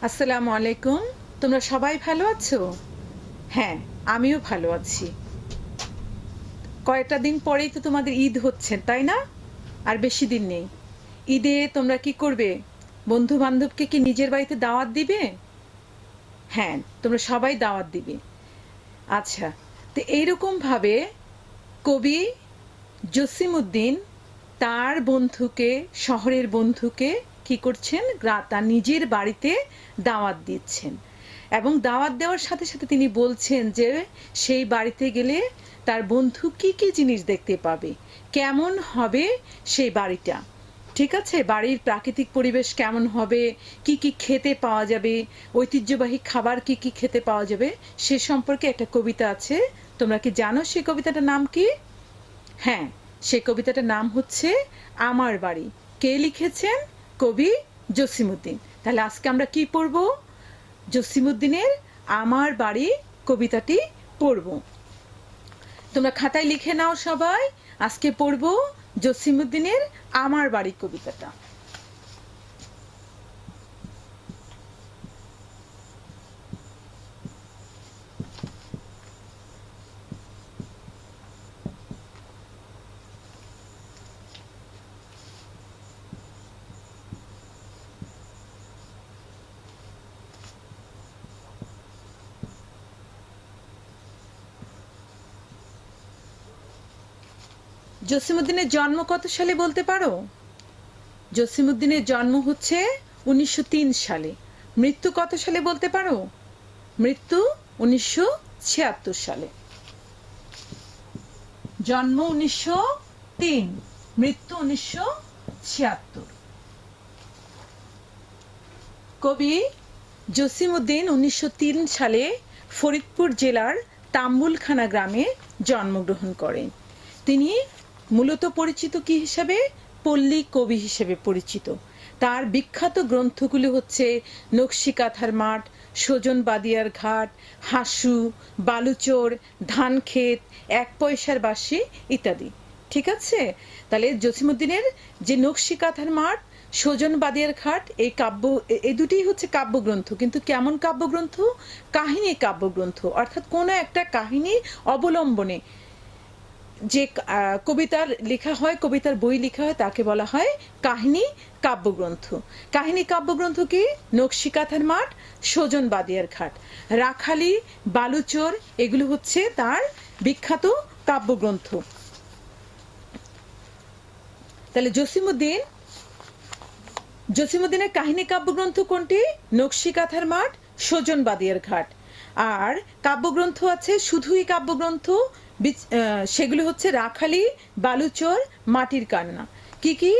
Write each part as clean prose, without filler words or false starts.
আসসালামু আলাইকুম। তোমরা সবাই ভালো আছো? হ্যাঁ, আমিও ভালো আছি। কয়েকটা দিন পরেই তো তোমাদের ঈদ হচ্ছে, তাই না? আর বেশি দিন নেই। ঈদে তোমরা কি করবে? বন্ধু-বান্ধবকে কি নিজের বাড়িতে দাওয়াত দিবে? হ্যাঁ, তোমরা সবাই দাওয়াত দিবে। আচ্ছা, তো এইরকমভাবে কবি জসিমউদ্দিন তার বন্ধুকে, শহরের বন্ধুকে কি করছেন? তার নিজের বাড়িতে দাওয়াত দিচ্ছেন। এবং দাওয়াত দেওয়ার সাথে, সাথে তিনি বলছেন যে সেই বাড়িতে গেলে তার বন্ধু কি, কি জিনিস দেখতে পাবে? কেমন হবে সেই বাড়িটা? ঠিক আছে? বাড়ির প্রাকৃতিক পরিবেশ কেমন হবে? কি, কি খেতে পাওয়া যাবে? ঐতিহ্যবাহী খাবার কি, কি খেতে পাওয়া যাবে? সে সম্পর্কে একটা কবিতা আছে। তোমরা কি জানো সেই কবিতাটার নাম কি? হ্যাঁ, সেই কবিতাটার নাম হচ্ছে আমার বাড়ি। কে লিখেছেন? কবি জসিমউদ্দিন। তাহলে আজকে আমরা কি পড়ব? জসিমউদ্দিনের আমার বাড়ি কবিতাটি পড়ব। তোমরা খাতায় লিখে নাও সবাই। আজকে পড়ব জসিমউদ্দিনের আমার বাড়ি কবিতাটা। জসিমউদ্দিনের জন্ম কত সালে বলতে পারো? জসিমউদ্দিনের জন্ম হচ্ছে ১৯০৩ সালে। মৃত্যু কত সালে বলতে পারো? মৃত্যু ১৯৭৬ সালে। জন্ম ১৯০৩, মৃত্যু ১৯৭৬। কবি জসিমউদ্দিন ১৯০৩ সালে ফরিদপুর জেলার তাম্বুলখানা গ্রামে জন্মগ্রহণ করেন। তিনি মূলত পরিচিত কি হিসাবে? পল্লী কবি হিসেবে পরিচিত। তার বিখ্যাত গ্রন্থগুলি হচ্ছে নকশি কাঁথার মাঠ, সজন বাদিয়ার ঘাট, হাসু, বালুচর, ধানক্ষেত, এক পয়সার বাঁশি ইত্যাদি। ঠিক আছে? তাহলে জসিমউদ্দিনের যে নকশি কাঁথার মাঠ, সজন বাদিয়ার ঘাট, এই দুটিই হচ্ছে কাব্যগ্রন্থ। কিন্তু কেমন কাব্যগ্রন্থ? কাহিনী কাব্যগ্রন্থ, অর্থাৎ কোনো একটা কাহিনী অবলম্বনে যে কবিতার লেখা হয়, কবিতার বই লেখা হয়, তাকে বলা হয় কাহিনী কাব্যগ্রন্থ। কাহিনী কাব্যগ্রন্থ কি? নকশি কাঁথার মাঠ, সজন বাদিয়ার ঘাট, রাখালি, বালুচর, এগুলো হচ্ছে তার বিখ্যাত কাব্যগ্রন্থ। তাহলে জসিমউদ্দিনের কাহিনী কাব্যগ্রন্থ কোনটি? নকশি কাঁথার মাঠ, সজন বাদিয়ার ঘাট। আর কাব্যগ্রন্থ আছে, শুধুই কাব্যগ্রন্থ, সেগুলো হচ্ছে রাখালি, বালুচর, মাটির কান্না। কি কি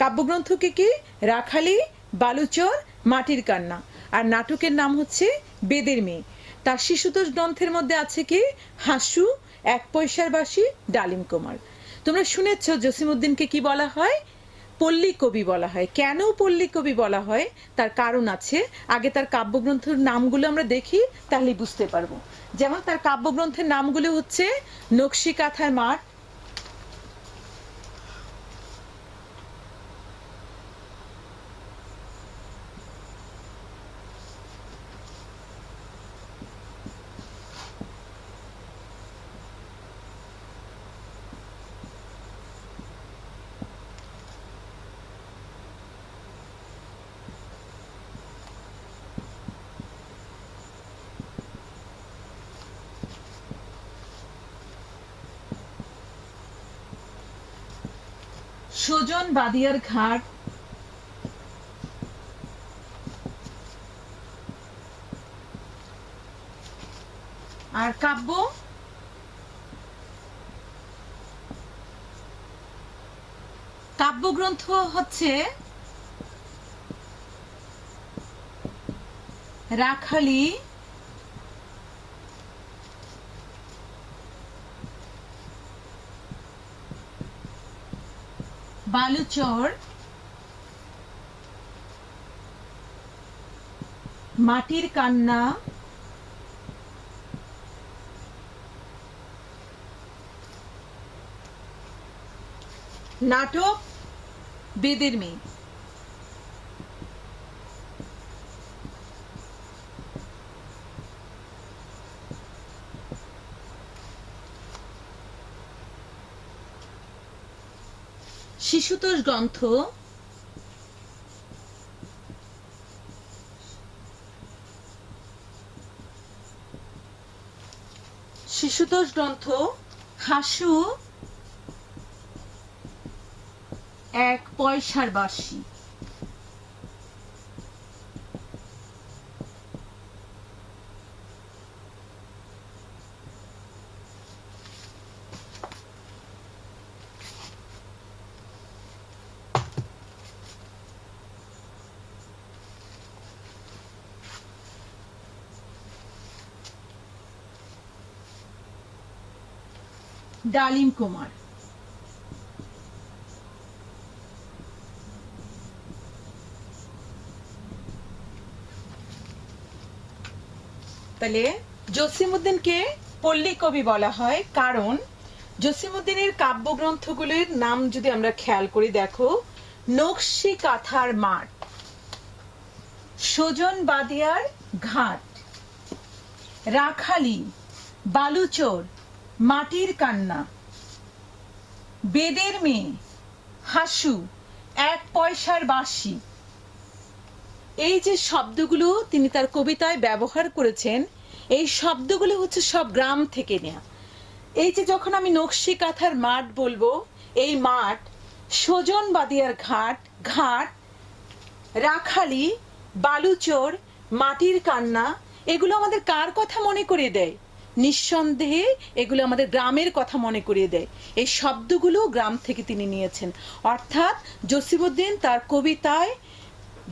কাব্যগ্রন্থ? কি কি? রাখালি, বালুচর, মাটির কান্না। আর নাটকের নাম হচ্ছে বেদের মেয়ে। তার শিশুতোষ গ্রন্থের মধ্যে আছে কি? হাসু, এক পয়সার বাঁশি, ডালিম কুমার। তোমরা শুনেছ জসিমউদ্দিনকে কি বলা হয়? পল্লী কবি বলা হয়। কেন পল্লী কবি বলা হয়? তার কারণ আছে। আগে তার কাব্যগ্রন্থের নামগুলো আমরা দেখি, তাহলেই বুঝতে পারবো। যেমন তার কাব্যগ্রন্থের নামগুলো হচ্ছে নকশি কাঁথার মাঠ, সজন বাদিয়ার ঘাট, আর কাব্যগ্রন্থ হচ্ছে রাখালি, বালুচর, মাটির কান্না, নাটক বেদের মেয়ে। শিশুতোষ গ্রন্থ হাসু 1 পয়সার বাঁশি। ডালিম কুমার। তাহলে জসিমউদ্দিনকে পল্লী কবি বলা হয় কারণ জসিমউদ্দিনের কাব্যগ্রন্থগুলির নাম যদি আমরা খেয়াল করি, দেখো, নকশি কাঁথার মাঠ, সজন বাদিয়ার ঘাট, রাখালি, বালুচর, মাটির কান্না, বেদের মেয়ে, হাসু, 1 পয়সার বাঁশি। এই যে শব্দগুলো তিনি তার কবিতায় ব্যবহার করেছেন, এই শব্দগুলো হচ্ছে সব গ্রাম থেকে নেওয়া। এই যে যখন আমি নকশি কাঁথার মাঠ বলবো, এই মাঠ, সজন বাদিয়ার ঘাট, রাখালি, বালুচর, মাটির কান্না, এগুলো আমাদের কার কথা মনে করিয়ে দেয়? নিঃসন্দেহে এগুলো আমাদের গ্রামের কথা মনে করিয়ে দেয়। এই শব্দগুলো গ্রাম থেকে তিনি নিয়েছেন। অর্থাৎ জসিমউদ্দিন তার কবিতায়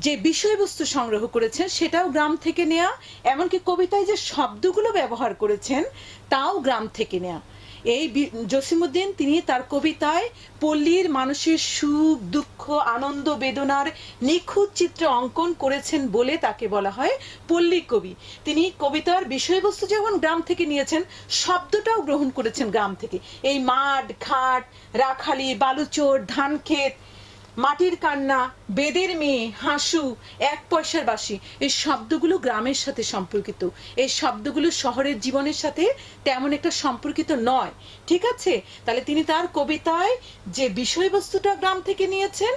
যে বিষয়বস্তু সংগ্রহ করেছেন সেটাও গ্রাম থেকে নেয়া, এমনকি কবিতায় যে শব্দগুলো ব্যবহার করেছেন তাও গ্রাম থেকে নেয়া। এই জসিমউদ্দিন তিনি তার কবিতায় পল্লীর মানুষের সুখ দুঃখ আনন্দ বেদনার নিখুঁত চিত্র অঙ্কন করেছেন বলে তাকে বলা হয় পল্লী কবি। তিনি কবিতার বিষয়বস্তু যেমন গ্রাম থেকে নিয়েছেন, শব্দটাও গ্রহণ করেছেন গ্রাম থেকে। এই মাঠ, ঘাট, রাখালি, বালুচর, ধানক্ষেত, মাটির কান্না, বেদের মেয়ে, হাসু, 1 পয়সার বাঁশি, এই শব্দগুলো গ্রামের সাথে সম্পর্কিত। এই শব্দগুলো শহরের জীবনের সাথে তেমন একটা সম্পর্কিত নয়। ঠিক আছে? তাহলে তিনি তার কবিতায় যে বিষয়বস্তুটা গ্রাম থেকে নিয়েছেন,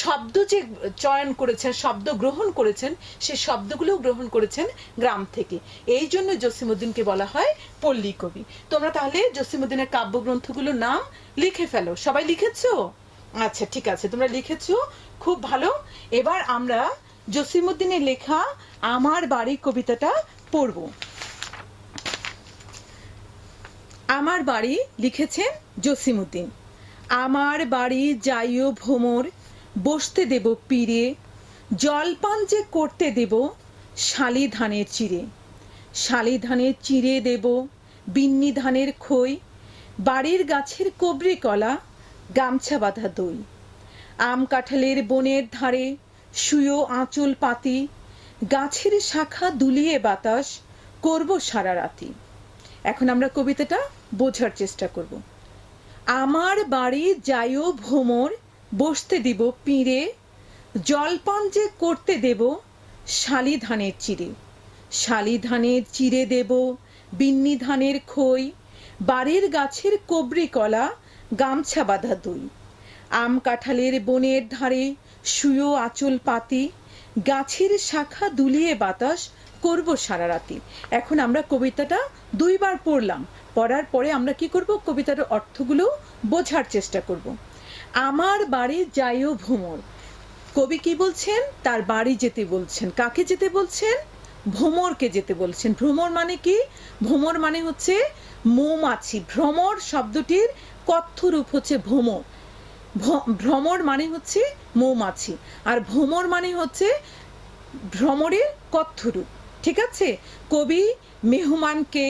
শব্দ যে চয়ন করেছেন, শব্দ গ্রহণ করেছেন, সেই শব্দগুলো গ্রহণ করেছেন গ্রাম থেকে। এই জন্য জসিমউদ্দিনকে বলা হয় পল্লী কবি। তোমরা তাহলে জসিমউদ্দিনের কাব্যগ্রন্থগুলোর নাম লিখে ফেলো। সবাই লিখেছো? আচ্ছা, ঠিক আছে, তোমরা লিখেছো, খুব ভালো। এবার আমরা জসিমউদ্দিনের লেখা আমার বাড়ি কবিতাটা পড়ব। আমার বাড়ি লিখেছেন জসিমউদ্দিন। আমার বাড়ি যাইও ভ্রমর, বসতে দেব পীরে, জলপান যে করতে দেব শালি ধানের চিড়ে, শালি ধানের চিড়ে দেব বিন্নি ধানের খই, বাড়ির গাছের কবরি কলা, গামছা বাঁধা দই, আম কাঁঠালের বনের ধারে শুয়ো আঁচল পাতি, গাছের শাখা দুলিয়ে বাতাস করব সারা রাতি। এখন আমরা কবিতাটা বোঝার চেষ্টা করব। আমার বাড়ি যাইও ভ্রমর, বসতে দিব পীরে, জলপান যে করতে দেব শালি ধানের চিড়ে, শালি ধানের চিড়ে দেব বিন্নি ধানের খই, বাড়ির গাছের কবরি কলা, গামছা বাঁধা দই, আম কাঁঠালের বনের ধারে শুয়ো আঁচল পাতি, গাছের শাখা দুলিয়ে বাতাস করব সারা রাতি। এখন আমরা কবিতাটা 2 বার পড়লাম। পড়ার পরে আমরা কি করব? কবিতার অর্থগুলো বোঝার চেষ্টা করব। আমার বাড়ি যাইও ভ্রমর, কবি কি বলছেন? তার বাড়ি যেতে বলছেন। কাকে যেতে বলছেন? ভ্রমরকে যেতে বলছেন। ভ্রমর মানে কি? ভ্রমর মানে হচ্ছে মৌমাছি। ভ্রমর শব্দটির কথ্য রূপ হচ্ছে ভ্রমর। ভ্রমর মানে হচ্ছে মৌমাছি, আর ভ্রমর মানে হচ্ছে ভ্রমরের কথ্য রূপ। ঠিক আছে? কবি মেহমানকে,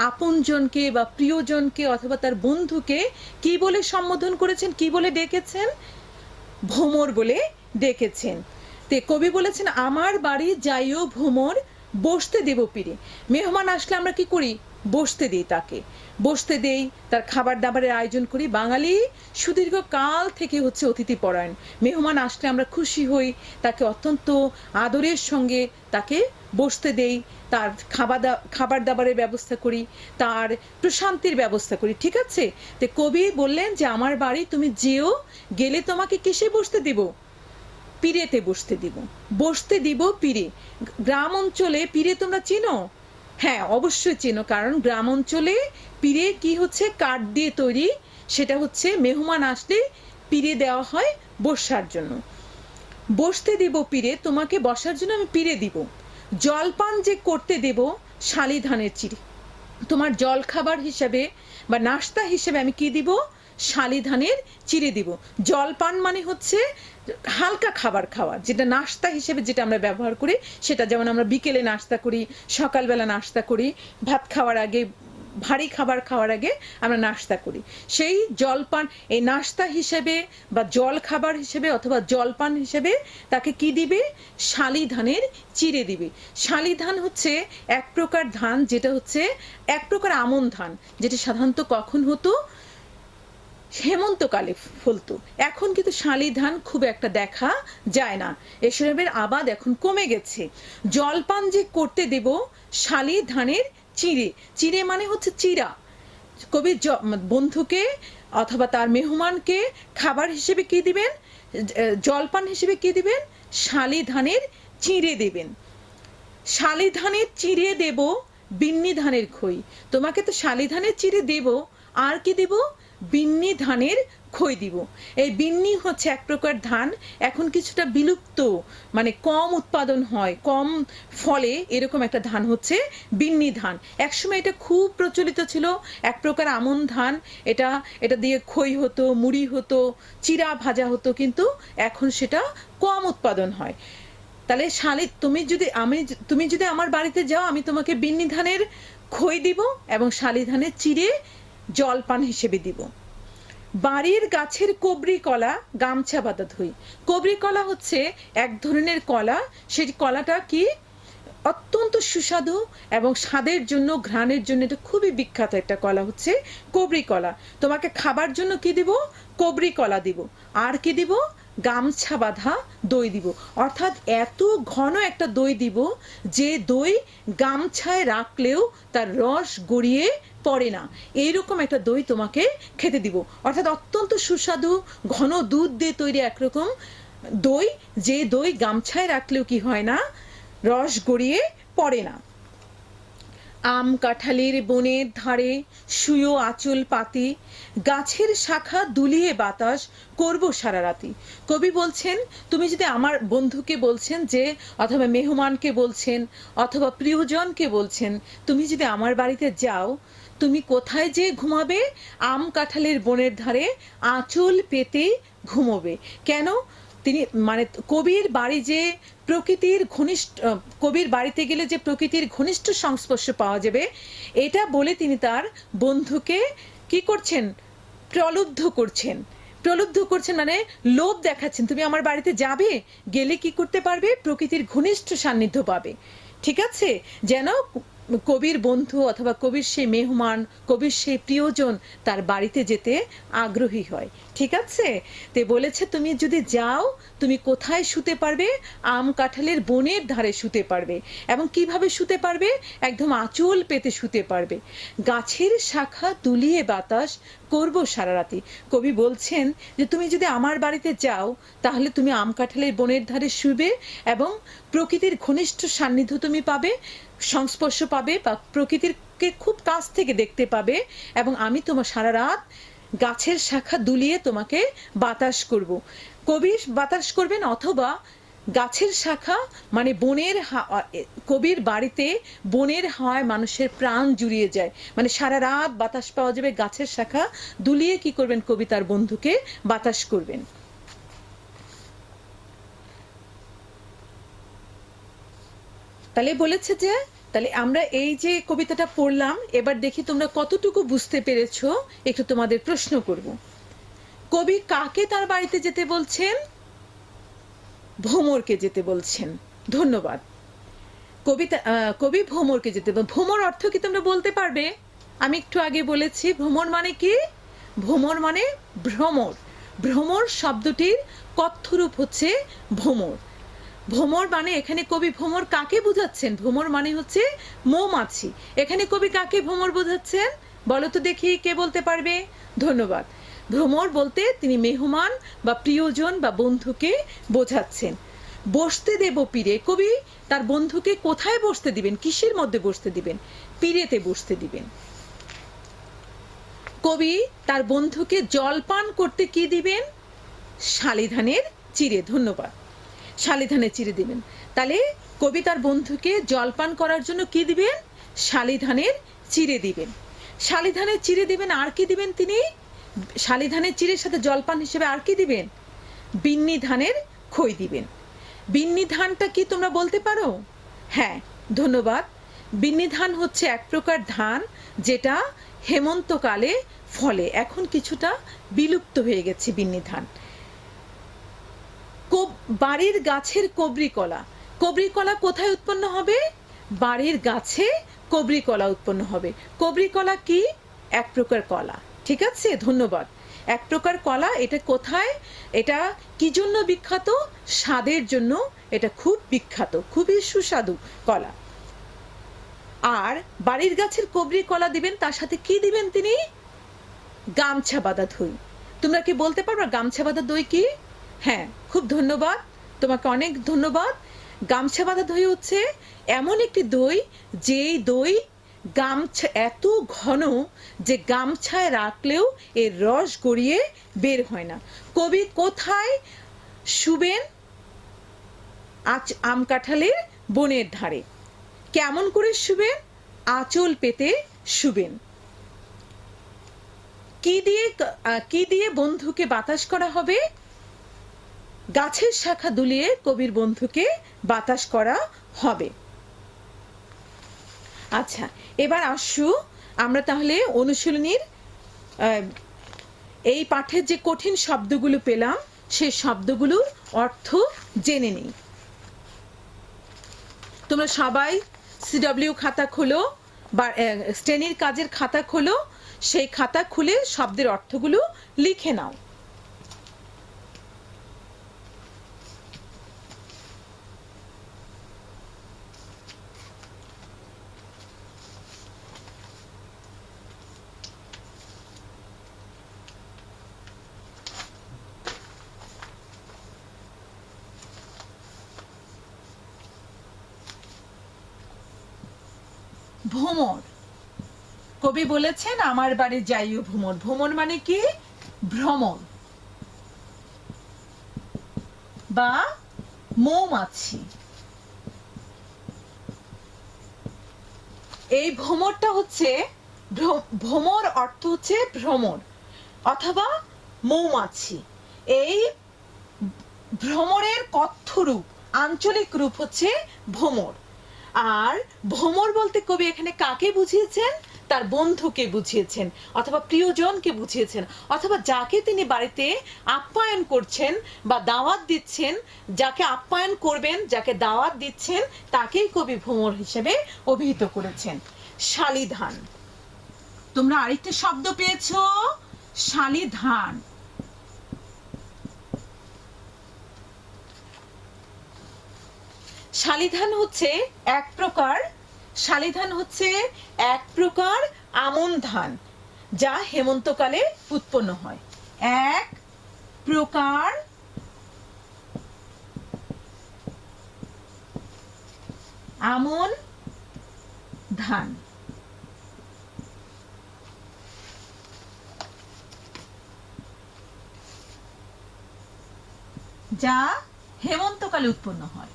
আপনজনকে বা প্রিয়জনকে অথবা তার বন্ধুকে কি বলে সম্বোধন করেছেন, কি বলে ডেকেছেন? ভ্রমর বলে ডেকেছেন। তে কবি বলেছেন আমার বাড়ি যাইও ভ্রমর, বসতে দেব পীরে। মেহমান আসলে আমরা কি করি? বসতে দিই, তাকে বসতে দেই, তার খাবার দাবারের আয়োজন করি। বাঙালি সুদীর্ঘ কাল থেকে হচ্ছে অতিথি পরায়ণ। মেহমান আসলে আমরা খুশি হই, তাকে অত্যন্ত আদরের সঙ্গে তাকে বসতে দেই, তার খাবার দাবারের ব্যবস্থা করি, তার প্রশান্তির ব্যবস্থা করি। ঠিক আছে? তো কবি বললেন যে আমার বাড়ি তুমি যেও, গেলে তোমাকে কিসে বসতে দিব? পিড়েতে বসতে দিব। বসতে দিব পিড়ে। গ্রাম অঞ্চলে পিড়ে তোমরা চিনো? হ্যাঁ, অবশ্যই চেনো, কারণ গ্রাম অঞ্চলে পিড়ে কি হচ্ছে, কাঠ দিয়ে তৈরি। সেটা হচ্ছে মেহমান আসলে পিড়ে দেওয়া হয় বসার জন্য। বসতে দিব পিড়ে, তোমাকে বসার জন্য আমি পিড়ে দিব। জলপান যে করতে দেব, শালি ধানের চিড়ে। তোমার জল খাবার হিসাবে বা নাস্তা হিসেবে আমি কি দিব? শালি ধানের চিড়ে দিব। জলপান মানে হচ্ছে হালকা খাবার খাওয়া, যেটা নাস্তা হিসেবে যেটা আমরা ব্যবহার করি সেটা। যেমন আমরা বিকেলে নাস্তা করি, সকালবেলা নাস্তা করি, ভাত খাওয়ার আগে, ভারী খাবার খাওয়ার আগে আমরা নাস্তা করি। সেই জলপান, এই নাস্তা হিসেবে বা জল খাবার হিসেবে অথবা জলপান হিসেবে তাকে কি দিবে? শালি ধানের চিড়ে দিবে। শালি ধান হচ্ছে এক প্রকার ধান, যেটা হচ্ছে এক প্রকার আমন ধান, যেটা সাধারণত কখন হতো? হেমন্তকালে ফলতো। এখন কিন্তু শালি ধান খুব একটা দেখা যায় না, এসবের আবাদ এখন কমে গেছে। জলপান যে করতে দেব, শালি ধানের চিড়ে। চিড়ে মানে হচ্ছে চিড়া। কবি বন্ধুকে অথবা তার মেহমানকে খাবার হিসেবে কি দিবেন? জলপান হিসেবে কি দিবেন? শালি ধানের চিড়ে দেবেন। শালি ধানের চিড়ে দেব, বিন্নি ধানের খই। তোমাকে তো শালি ধানের চিড়ে দেব, আর কি দেব? বিন্নি ধানের খই দিব। এই বিন্নি হচ্ছে এক প্রকার ধান, এখন কিছুটা বিলুপ্ত, মানে কম উৎপাদন হয়, কম ফলে, এরকম একটা ধান হচ্ছে বিন্নি ধান। একসময় এটা খুব প্রচলিত ছিল, এক প্রকার আমন ধান। এটা এটা দিয়ে খই হতো, মুড়ি হতো, চিড়া ভাজা হতো, কিন্তু এখন সেটা কম উৎপাদন হয়। তাহলে শালি, তুমি যদি আমার বাড়িতে যাও, আমি তোমাকে বিন্নি ধানের খই দিব এবং শালি ধানের চিড়ে জলপান হিসেবে দিব। বাড়ির গাছের কবরি কলা, গামছা বাঁধা ধুই। কবরি কলা হচ্ছে এক ধরনের কলা। সেই কলাটা কি অত্যন্ত সুস্বাদু এবং স্বাদের জন্য, ঘ্রাণের জন্য এটা খুবই বিখ্যাত একটা কলা হচ্ছে কবরি কলা। তোমাকে খাবার জন্য কি দিব? কবরি কলা দিব। আর কি দিব? গামছা বাঁধা দই দিব। অর্থাৎ এত ঘন একটা দই দিব যে দই গামছায় রাখলেও তার রস গড়িয়ে পড়ে না, এইরকম একটা দই তোমাকে খেতে দিব। অর্থাৎ অত্যন্ত সুস্বাদু ঘন দুধ দিয়ে তৈরি একরকম দই, যে দই গামছায় রাখলেও কি হয় না? রস গড়িয়ে পড়ে না। আম কাঁঠালের বনের ধারে শুয়ো আঁচল পাতি, গাছের শাখা দুলিয়ে বাতাস করব সারা রাতি। কবি বলছেন, তুমি যদি আমার বন্ধুকে বলছেন যে, অথবা মেহমানকে বলছেন, অথবা প্রিয়জনকে বলছেন, তুমি যদি আমার বাড়িতে যাও, তুমি কোথায় যে ঘুমাবে? আম কাঁঠালের বনের ধারে আঁচল পেতে ঘুমোবে। কেন? তিনি মানে কবির বাড়ি যে প্রকৃতির ঘনিষ্ঠ, কবির বাড়িতে গেলে যে প্রকৃতির ঘনিষ্ঠ সংস্পর্শ পাওয়া যাবে, এটা বলে তিনি তার বন্ধুকে কি করছেন? প্রলুব্ধ করছেন। প্রলুব্ধ করছেন মানে লোভ দেখাচ্ছেন, তুমি আমার বাড়িতে যাবে, গেলে কি করতে পারবে? প্রকৃতির ঘনিষ্ঠ সান্নিধ্য পাবে। ঠিক আছে? যেন কবির বন্ধু অথবা কবির সেই মেহমান, কবির সেই প্রিয়জন তার বাড়িতে যেতে আগ্রহী হয়। ঠিক আছে? তে বলেছে, তুমি যদি যাও, তুমি কোথায় শুতে পারবে? আম কাঁঠালের বনের ধারে শুতে পারবে। এবং কিভাবে শুতে পারবে? একদম আঁচল পেতে শুতে পারবে। গাছের শাখা দুলিয়ে বাতাস করব সারা রাতি। কবি বলছেন যে তুমি যদি আমার বাড়িতে যাও, তাহলে তুমি আম কাঁঠালের বনের ধারে শুবে এবং প্রকৃতির ঘনিষ্ঠ সান্নিধ্য তুমি পাবে, সংস্পর্শ পাবে, বা প্রকৃতিরকে খুব কাছ থেকে দেখতে পাবে। এবং আমি তোমার সারা রাত গাছের শাখা দুলিয়ে তোমাকে বাতাস করব। কবি বাতাস করবেন, অথবা গাছের শাখা মানে বনের, কবির বাড়িতে বনের হাওয়ায় মানুষের প্রাণ জুড়িয়ে যায়, মানে সারা রাত বাতাস পাওয়া যাবে। গাছের শাখা দুলিয়ে কি করবেন? কবি তার বন্ধুকে বাতাস করবেন। তাহলে বলেছে যে, তাহলে আমরা এই যে কবিতাটা পড়লাম, এবার দেখি তোমরা কতটুকু বুঝতে পেরেছো, একটু তোমাদের প্রশ্ন করব। কবি কাকে তার বাড়িতে যেতে বলছেন? ভ্রমরকে যেতে বলছেন। ধন্যবাদ। কবি ভ্রমরকে যেতে, ভ্রমর অর্থ কি তোমরা বলতে পারবে? আমি একটু আগে বলেছি ভ্রমর মানে কি? ভ্রমর মানে ভ্রমর। ভ্রমর শব্দটির কথ্য রূপ হচ্ছে ভ্রমর। ভ্রমর মানে এখানে কবি ভ্রমর কাকে বোঝাচ্ছেন? ভ্রমর মানে হচ্ছে মৌমাছি। এখানে কবি কাকে ভ্রমর বোঝাচ্ছেন বলো তো দেখি, কে বলতে পারবে? ধন্যবাদ। ভ্রমর বলতে তিনি মেহমান বা প্রিয়জন বা বন্ধুকে বোঝাচ্ছেন। বসতে দেব পীরে, কবি তার বন্ধুকে কোথায় বসতে দিবেন? কিসের মধ্যে বসতে দিবেন? পীরেতে বসতে দিবেন। কবি তার বন্ধুকে জলপান করতে কি দিবেন? শালিধানের চিড়ে। ধন্যবাদ। শালিধানের চিড়ে দিবেন। তাহলে কবি তার বন্ধুকে জলপান করার জন্য কি দিবেন? শালিধানের চিড়ে দিবেন। শালিধানের চিড়ে দিবেন। আর কি দিবেন তিনি? শালিধানের চিড়ের সাথে জলপান হিসেবে আর কি দিবেন? বিন্নি ধানের খই দিবেন। বিন্নি ধানটা কি তোমরা বলতে পারো? হ্যাঁ, ধন্যবাদ। বিন্নি ধান হচ্ছে এক প্রকার ধান যেটা হেমন্তকালে ফলে। এখন কিছুটা বিলুপ্ত হয়ে গেছে বিন্নি ধান। বাড়ির গাছের কবরি কলা। কবরি কলা কোথায় উৎপন্ন হবে? বাড়ির গাছে কবরি কলা উৎপন্ন হবে। কবরি কলা কি? এক প্রকার কলা। ঠিক আছে, ধন্যবাদ। এক প্রকার কলা। এটা কোথায়? এটা কি জন্য বিখ্যাত? স্বাদের জন্য এটা খুব বিখ্যাত, খুবই সুস্বাদু কলা। আর বাড়ির গাছের কবরি কলা দিবেন, তার সাথে কি দিবেন তিনি? গামছা বাঁধা দই। তোমরা কি বলতে পারবে গামছা বাঁধা দই কি? হ্যাঁ, খুব ধন্যবাদ, তোমাকে অনেক ধন্যবাদ। গামছা বাঁধা দই হচ্ছে এমন একটি দই, যেই দই গামছা এত ঘন যে গামছায় রাখলেও এর রস গড়িয়ে বের হয় না। কবি কোথায় শুবেন? আম কাঁঠালের বনের ধারে। কেমন করে শুবেন? আঁচল পেতে শুবেন। কি দিয়ে বন্ধুকে বাতাস করা হবে? গাছের শাখা দুলিয়ে কবির বন্ধুকে বাতাস করা হবে। আচ্ছা, এবার আসু আমরা তাহলে অনুশীলনীর এই পাঠের যে কঠিন শব্দগুলো পেলাম সেই শব্দগুলোর অর্থ জেনে নিই। তোমরা সবাই সিডব্লিউ খাতা খোলো বা শ্রেণীর কাজের খাতা খোলো, সেই খাতা খুলে শব্দের অর্থগুলো লিখে নাও। ভ্রমর। কবি বলেছেন আমার বাড়ি যাইও ভ্রমর। ভ্রমর মানে কি? ভ্রমর বা মৌমাছি। এই ভ্রমরটা হচ্ছে, ভ্রমর অর্থ হচ্ছে ভ্রমর অথবা মৌমাছি। এই ভ্রমরের কথ্য রূপ, আঞ্চলিক রূপ হচ্ছে ভ্রমর। আর ভ্রমর বলতে কবি এখানে কাকে বুঝিয়েছেন? তার বন্ধুকে বুঝিয়েছেন, অথবা প্রিয়জনকে বুঝিয়েছেন, অথবা যাকে তিনি বাড়িতে আপ্যায়ন করছেন বা দাওয়াত দিচ্ছেন, যাকে আপ্যায়ন করবেন, যাকে দাওয়াত দিচ্ছেন, তাকেই কবি ভ্রমর হিসেবে অভিহিত করেছেন। শালিধান। তোমরা আরেকটা শব্দ পেয়েছো, শালিধান। শালিধান হচ্ছে এক প্রকার আমন ধান যা হেমন্তকালে উৎপন্ন হয়। এক প্রকার আমন ধান যা হেমন্তকালে উৎপন্ন হয়।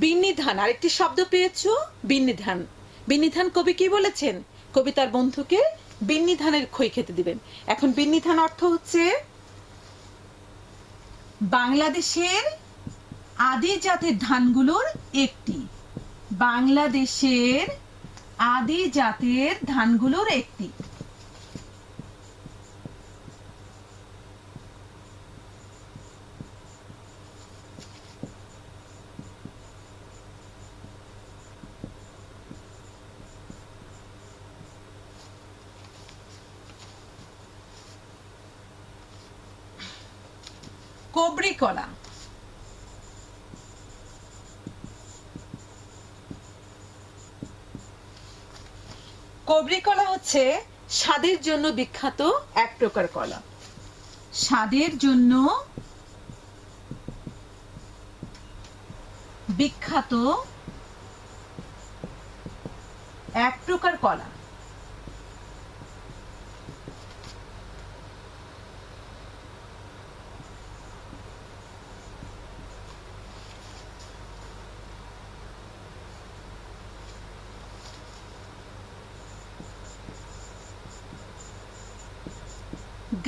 বিন্নি ধান। আরেকটি শব্দ পেয়েছো, বিন্নি ধান। বিন্নি ধান কবি কি বলেছেন? কবি তার বন্ধুকে বিন্নি ধানের খই খেতে দিবেন। এখন বিন্নি ধান অর্থ হচ্ছে বাংলাদেশের আদি জাতের ধানগুলোর একটি। বাংলাদেশের আদি জাতের ধানগুলোর একটি। কবরি কলা। কবরি কলা হচ্ছে স্বাদের জন্য বিখ্যাত এক প্রকার কলা। স্বাদের জন্য বিখ্যাত এক প্রকার কলা।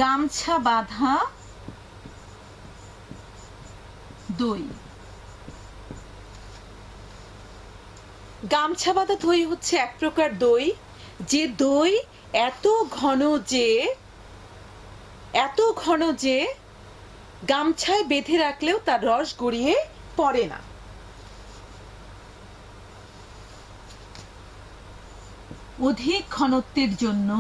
গামছা বাঁধা দই। গামছা বাঁধা দই হচ্ছে এক প্রকার দই, যে দই এত ঘন যে গামছায় বেঁধে রাখলেও তার রস গড়িয়ে পড়ে না। অধিক ঘনত্বের জন্য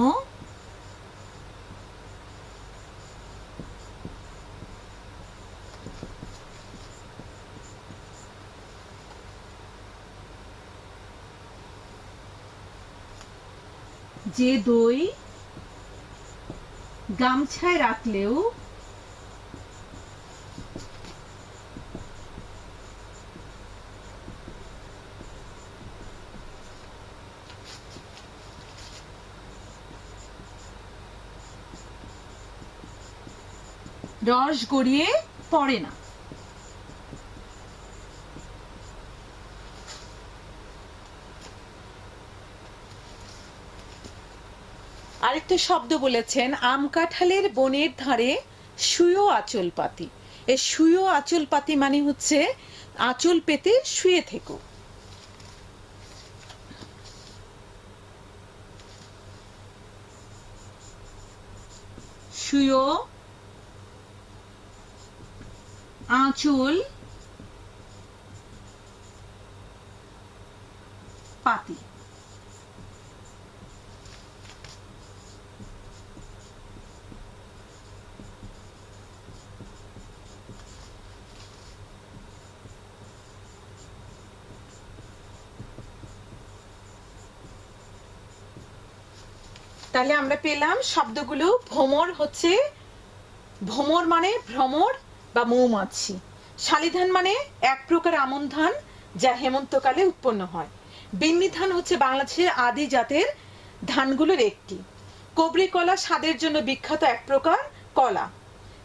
যে দই গামছায় রাখলেও রস গড়িয়ে পড়ে না। আরেকটা শব্দ বলেছেন, আম কাঁঠালের বনের ধারে শুয়ো আঁচল পাতি। এই শুয়ো আঁচল পাতি মানে হচ্ছে আঁচল পেতে শুয়ে থেকো। শুয়ো আঁচল পাতি। তাহলে আমরা পেলাম শব্দগুলো। ভ্রমর হচ্ছে, ভ্রমর মানে ভ্রমর বা মৌমাছি। শালিধান মানে এক প্রকার আমন ধান যা হেমন্তকালে উৎপন্ন হয়। বিন্নি ধান হচ্ছে বাংলাদেশের আদি জাতের ধানগুলোর একটি। কবরি কলা স্বাদের জন্য বিখ্যাত এক প্রকার কলা।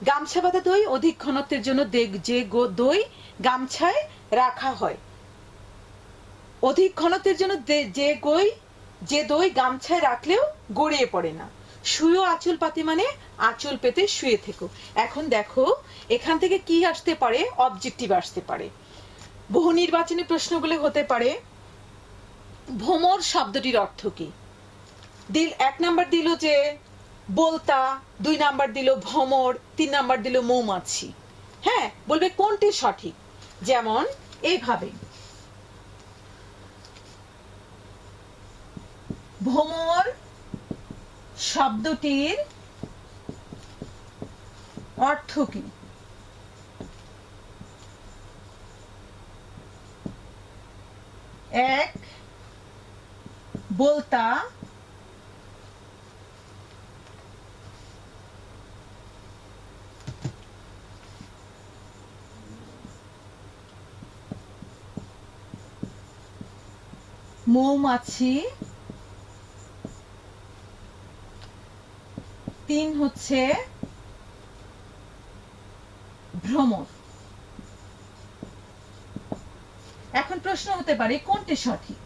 গামছা বাঁধা দই অধিক ঘনত্বের জন্য যে দই গামছায় রাখা হয়। অধিক ঘনত্বের জন্য যে দই গামছায় রাখলেও গড়িয়ে পড়ে না। শুয়ো আঁচল পাতি মানে আঁচল পেতে শুয়ে থেকো। এখন দেখো এখান থেকে কি আসতে পারে, অবজেক্টিভ আসতে পারে। বহু নির্বাচনী প্রশ্নগুলো হতে পারে ভ্রমর শব্দটির অর্থ কি। এক নাম্বার দিল যে বলতা, 2 নাম্বার দিল ভ্রমর, 3 নাম্বার দিল মৌমাছি। হ্যাঁ, বলবে কোনটি সঠিক। যেমন এইভাবে, ভ্রমর শব্দটির অর্থ কি। এক, বলতা, মৌমাছি, 3 হচ্ছে ভ্রমর। এখন প্রশ্ন হতে পারে কোনটি সঠিক।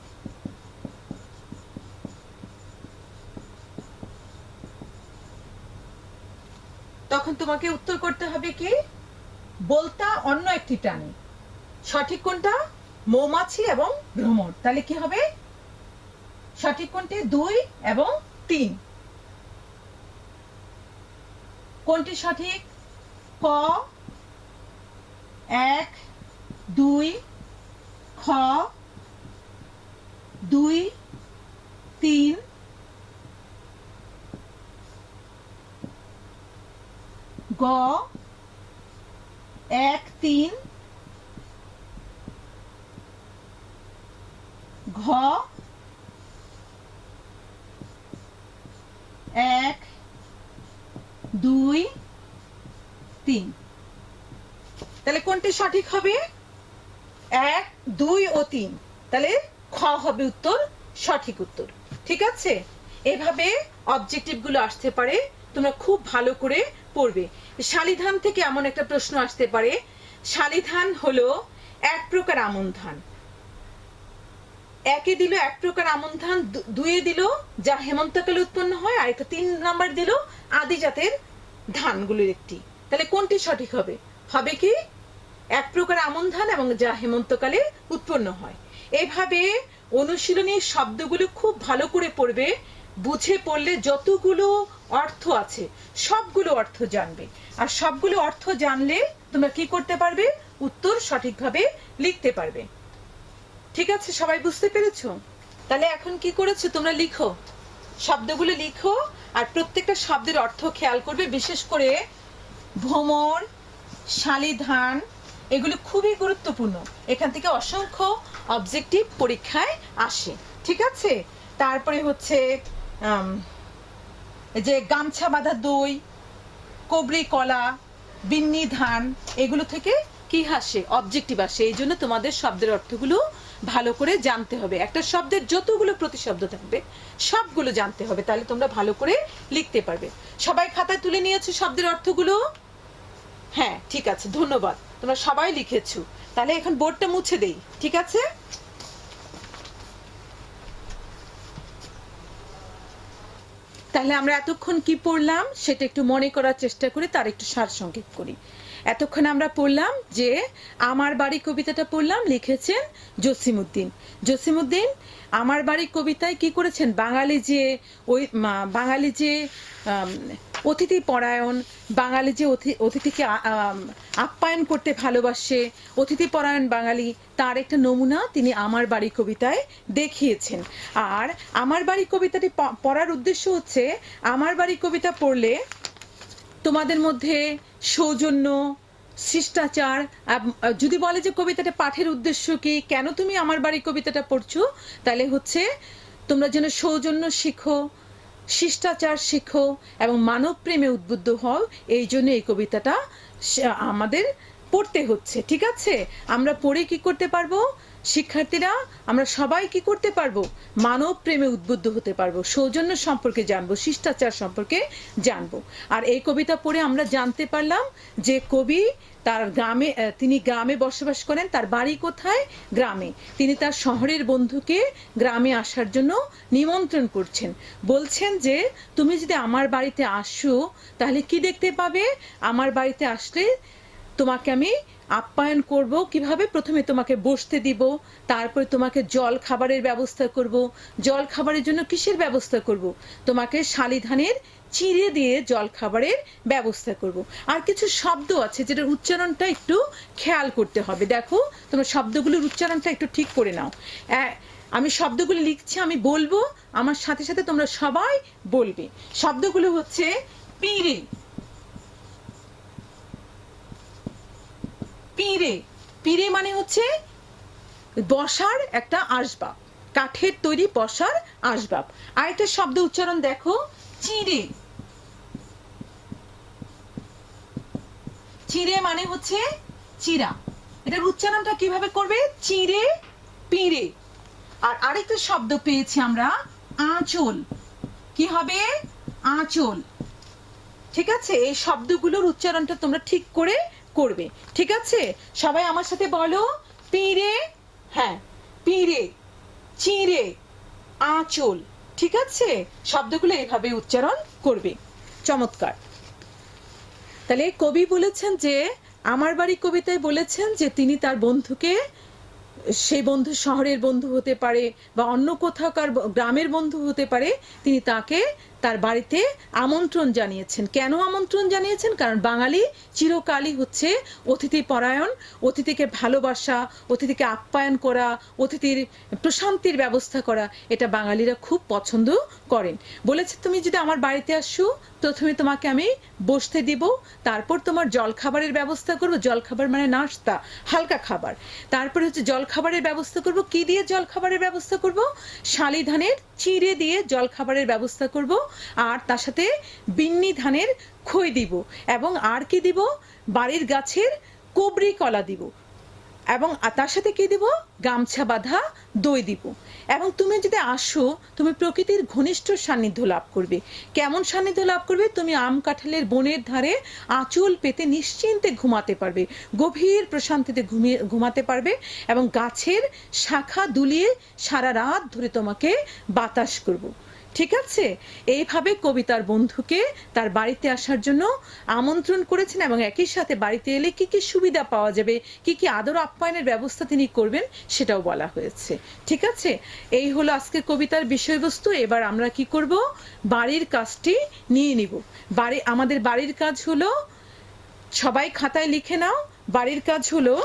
তখন তোমাকে উত্তর করতে হবে কি বলতা অন্য একটি প্রাণী। সঠিক কোনটা? মৌমাছি এবং ভ্রমর। তাহলে কি হবে? সঠিক কোনটি? 2 এবং 3। কোনটি সঠিক? ক 1 2, খ 2 3, গ 1 3, ঘ 1 2 3। তাহলে কোনটি সঠিক হবে? 1 2 ও 3। তাহলে খ হবে উত্তর, সঠিক উত্তর। ঠিক আছে? এভাবে অবজেক্টিভ গুলো আসতে পারে, তোমরা খুব ভালো করে পড়বে। শালিধান থেকে এমন একটা প্রশ্ন আসতে পারে, শালিধান হলো এক প্রকার আমন ধান। একে দিল এক প্রকার আমন ধান, 2 দিল যা হেমন্তকালে উৎপন্ন হয়, আর একটা 3 নাম্বার দিল আদি জাতের ধানগুলোর একটি। তাহলে কোনটি সঠিক হবে? হবে কি এক প্রকার আমন ধান এবং যা হেমন্তকালে উৎপন্ন হয়। এইভাবে অনুশীলনী শব্দগুলো খুব ভালো করে পড়বে। বুঝে পড়লে যতগুলো অর্থ আছে সবগুলো অর্থ জানবে, আর সবগুলো অর্থ জানলে তোমরা কি করতে পারবে? উত্তর সঠিকভাবে লিখতে পারবে। ঠিক আছে, সবাই বুঝতে পেরেছো? তাহলে এখন কি করেছো? তোমরা লিখো, শব্দগুলো লিখো, আর প্রত্যেকটা শব্দের অর্থ খেয়াল করবে। বিশেষ করে ভ্রমর, শালিধান এগুলো খুবই গুরুত্বপূর্ণ। এখান থেকে অসংখ্য অবজেক্টিভ পরীক্ষায় আসে। ঠিক আছে? তারপরে হচ্ছে যে গামছা বাঁধা দই, কবরি কলা, বিন্নি ধান, এগুলো থেকে কি আসে? অবজেক্টিভ আসে। এই জন্য তোমাদের শব্দের অর্থগুলো ভালো করে জানতে হবে। একটা শব্দের যতগুলো প্রতিশব্দ থাকবে সবগুলো জানতে হবে, তাহলে তোমরা ভালো করে লিখতে পারবে। সবাই খাতায় তুলে নিয়েছো শব্দের অর্থগুলো? হ্যাঁ, ঠিক আছে, ধন্যবাদ, তোমরা সবাই লিখেছো। তাহলে এখন বোর্ডটা মুছে দেই। ঠিক আছে? তাহলে আমরা এতক্ষণ কি পড়লাম সেটা একটু মনে করার চেষ্টা করি, তার একটু সারসংক্ষেপ করি। এতক্ষণ আমরা পড়লাম যে আমার বাড়ি কবিতাটা পড়লাম, লিখেছেন জসিমউদ্দিন। জসিমউদ্দিন আমার বাড়ি কবিতায় কি করেছেন? বাঙালি যে অতিথি পরায়ণ, বাঙালি যে অতিথিকে আপ্যায়ন করতে ভালোবাসে, অতিথি পরায়ণ বাঙালি, তার একটা নমুনা তিনি আমার বাড়ি কবিতায় দেখিয়েছেন। আর আমার বাড়ি কবিতাটি পড়ার উদ্দেশ্য হচ্ছে, আমার বাড়ি কবিতা পড়লে তোমাদের মধ্যে সৌজন্য, শিষ্টাচার, যদি বলে যে কবিতাটা পাঠের উদ্দেশ্য কি, কেন তুমি আমার বাড়ি কবিতাটা পড়ছো, তাহলে হচ্ছে তোমরা যেন সৌজন্য শিখো, শিষ্টাচার শিখো এবং মানব প্রেমে উদ্বুদ্ধ হও। এই জন্য এই কবিতাটা আমাদের পড়তে হচ্ছে। ঠিক আছে? আমরা পড়ে কি করতে পারবো? শিক্ষার্থীরা আমরা সবাই কি করতে পারবো? মানব প্রেমে উদ্বুদ্ধ হতে পারবো, সৌজন্য সম্পর্কে জানবো, শিষ্টাচার সম্পর্কে জানবো। আর এই কবিতা পড়ে আমরা জানতে পারলাম যে কবি তার গ্রামে, তিনি গ্রামে বসবাস করেন, তার বাড়ি কোথায়? গ্রামে। তিনি তার শহরের বন্ধুকে গ্রামে আসার জন্য নিমন্ত্রণ করছেন, বলছেন যে তুমি যদি আমার বাড়িতে আসো তাহলে কি দেখতে পাবে? আমার বাড়িতে আসলে তোমাকে আমি আপ্যায়ন করব। কিভাবে? প্রথমে তোমাকে বসতে দিব, তারপরে তোমাকে জল খাবারের ব্যবস্থা করব। জল খাবারের জন্য কিসের ব্যবস্থা করব? তোমাকে শালিধানের চিড়ে দিয়ে জল খাবারের ব্যবস্থা করব। আর কিছু শব্দ আছে যেটার উচ্চারণটা একটু খেয়াল করতে হবে। দেখো, তোমরা শব্দগুলোর উচ্চারণটা একটু ঠিক করে নাও। আমি শব্দগুলো লিখছি, আমি বলবো, আমার সাথে সাথে তোমরা সবাই বলবে। শব্দগুলো হচ্ছে পিঁড়ে, পিঁড়ে। পিঁড়ে মানে হচ্ছে বসার একটা আসবাব, কাঠের তৈরি বসার আসবাব। আরেকটা শব্দ উচ্চারণ দেখো, চিঁড়ে। চিঁড়ে মানে হচ্ছে চিরা। এটার উচ্চারণটা কিভাবে করবে? চিঁড়ে, পিঁড়ে। আর আরেকটা শব্দ পেয়েছি আমরা, আঁচল। কি হবে? আঁচল। ঠিক আছে? এই শব্দগুলোর উচ্চারণটা তোমরা ঠিক করে করবে। ঠিক আছে? সবাই আমার সাথে বলো, পিঁড়ে, হ্যাঁ, পিঁড়ে, চিঁড়ে, আঁচল। ঠিক আছে? শব্দগুলো এইভাবে উচ্চারণ করবে। চমৎকার। তাহলে কবি বলেছেন যে আমার বাড়ি কবিতায় বলেছেন যে তিনি তার বন্ধুকে, সেই বন্ধু শহরের বন্ধু হতে পারে বা অন্য কোথাকার গ্রামের বন্ধু হতে পারে, তিনি তাকে তার বাড়িতে আমন্ত্রণ জানিয়েছেন। কেন আমন্ত্রণ জানিয়েছেন? কারণ বাঙালি চিরকালই হচ্ছে অতিথি পরায়ণ, অতিথিকে ভালোবাসা, অতিথিকে আপ্যায়ন করা, অতিথির প্রশান্তির ব্যবস্থা করা, এটা বাঙালিরা খুব পছন্দ করেন। বলেছে তুমি যদি আমার বাড়িতে আসো, প্রথমে তোমাকে আমি বসতে দিব, তারপর তোমার জলখাবারের ব্যবস্থা করব। জলখাবার মানে নাস্তা, হালকা খাবার। তারপরে হচ্ছে জলখাবারের ব্যবস্থা করব। কি দিয়ে জলখাবারের ব্যবস্থা করব? শালি ধানের চিঁড়ে দিয়ে জলখাবারের ব্যবস্থা করব, আর তার সাথে বিন্নি ধানের খই দিব, এবং আর কি দিব? বাড়ির গাছের কবরি কলা দিব, এবং তার সাথে কি দিব? গামছা বাঁধা দই দিব। এবং তুমি যদি আসো, তুমি প্রকৃতির ঘনিষ্ঠ সান্নিধ্য লাভ করবে। কেমন সান্নিধ্য লাভ করবে? তুমি আম কাঁঠালের বনের ধারে আঁচল পেতে নিশ্চিন্তে ঘুমাতে পারবে, গভীর প্রশান্তিতে ঘুমাতে পারবে, এবং গাছের শাখা দুলিয়ে সারা রাত ধরে তোমাকে বাতাস করব। ঠিক আছে? এইভাবে কবিতার বন্ধুকে তার বাড়িতে আসার জন্য আমন্ত্রণ করেছেন, এবং একই সাথে বাড়িতে এলে কি কি সুবিধা পাওয়া যাবে, কি কি আদর আপ্যায়নের ব্যবস্থা তিনি করবেন, সেটাও বলা হয়েছে। ঠিক আছে? এই হলো আজকের কবিতার বিষয়বস্তু। এবার আমরা কি করব? বাড়ির কাজটি নিয়ে নিব। আমাদের বাড়ির কাজ হলো, সবাই খাতায় লিখে নাও, বাড়ির কাজ হলো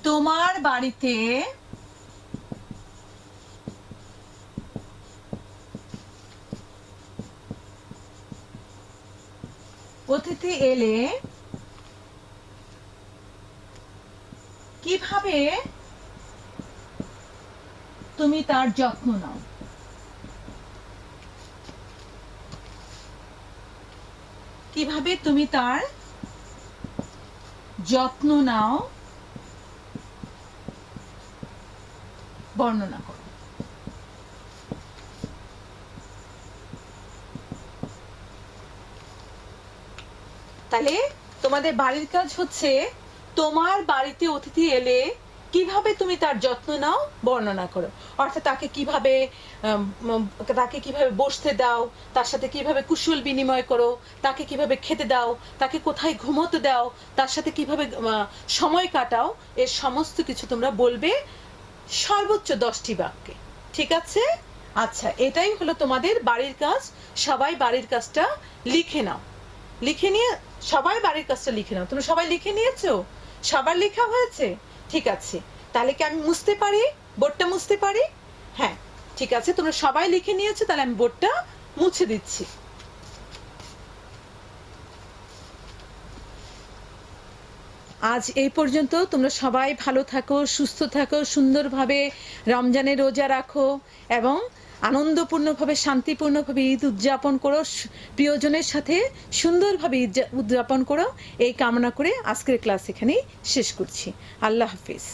তোমার বাড়িতে অতিথি এলে কিভাবে তুমি তার যত্ন নাও। কিভাবে তুমি তার যত্ন নাও বর্ণনা করো। তাহলে তোমাদের বাড়ির কাজ হচ্ছে, তোমার বাড়িতে অতিথি এলে কিভাবে তুমি তার যত্ন নাও বর্ণনা করো। অর্থাৎ তাকে কিভাবে বসতে দাও, তার সাথে কিভাবে কুশল বিনিময় করো, তাকে কিভাবে খেতে দাও, তাকে কোথায় ঘুমোতে দাও, তার সাথে কিভাবে সময় কাটাও, এর সমস্ত কিছু তোমরা বলবে সর্বোচ্চ 10টি বাক্যে। ঠিক আছে? আচ্ছা, এটাই হলো তোমাদের বাড়ির কাজ। সবাই বাড়ির কাজটা লিখে নাও। লিখে নিয়ে সবাই বাড়ির কাজটা লিখে নাও। তোমরা সবাই লিখে নিয়েছো? সবার লেখা হয়েছে? ঠিক আছে, তাহলে কি আমি মুছতে পারি? বোর্ডটা মুছতে পারি? হ্যাঁ, ঠিক আছে, তোমরা সবাই লিখে নিয়েছো, তাহলে আমি বোর্ডটা মুছে দিচ্ছি। আজ এই পর্যন্ত। তোমরা সবাই ভালো থাকো, সুস্থ থাকো, সুন্দরভাবে রমজানের রোজা রাখো, এবং আনন্দপূর্ণভাবে, শান্তিপূর্ণভাবে ঈদ উদযাপন করো, প্রিয়জনের সাথে সুন্দরভাবে উদযাপন করো, এই কামনা করে আজকের ক্লাস এখানেই শেষ করছি। আল্লাহ হাফিজ।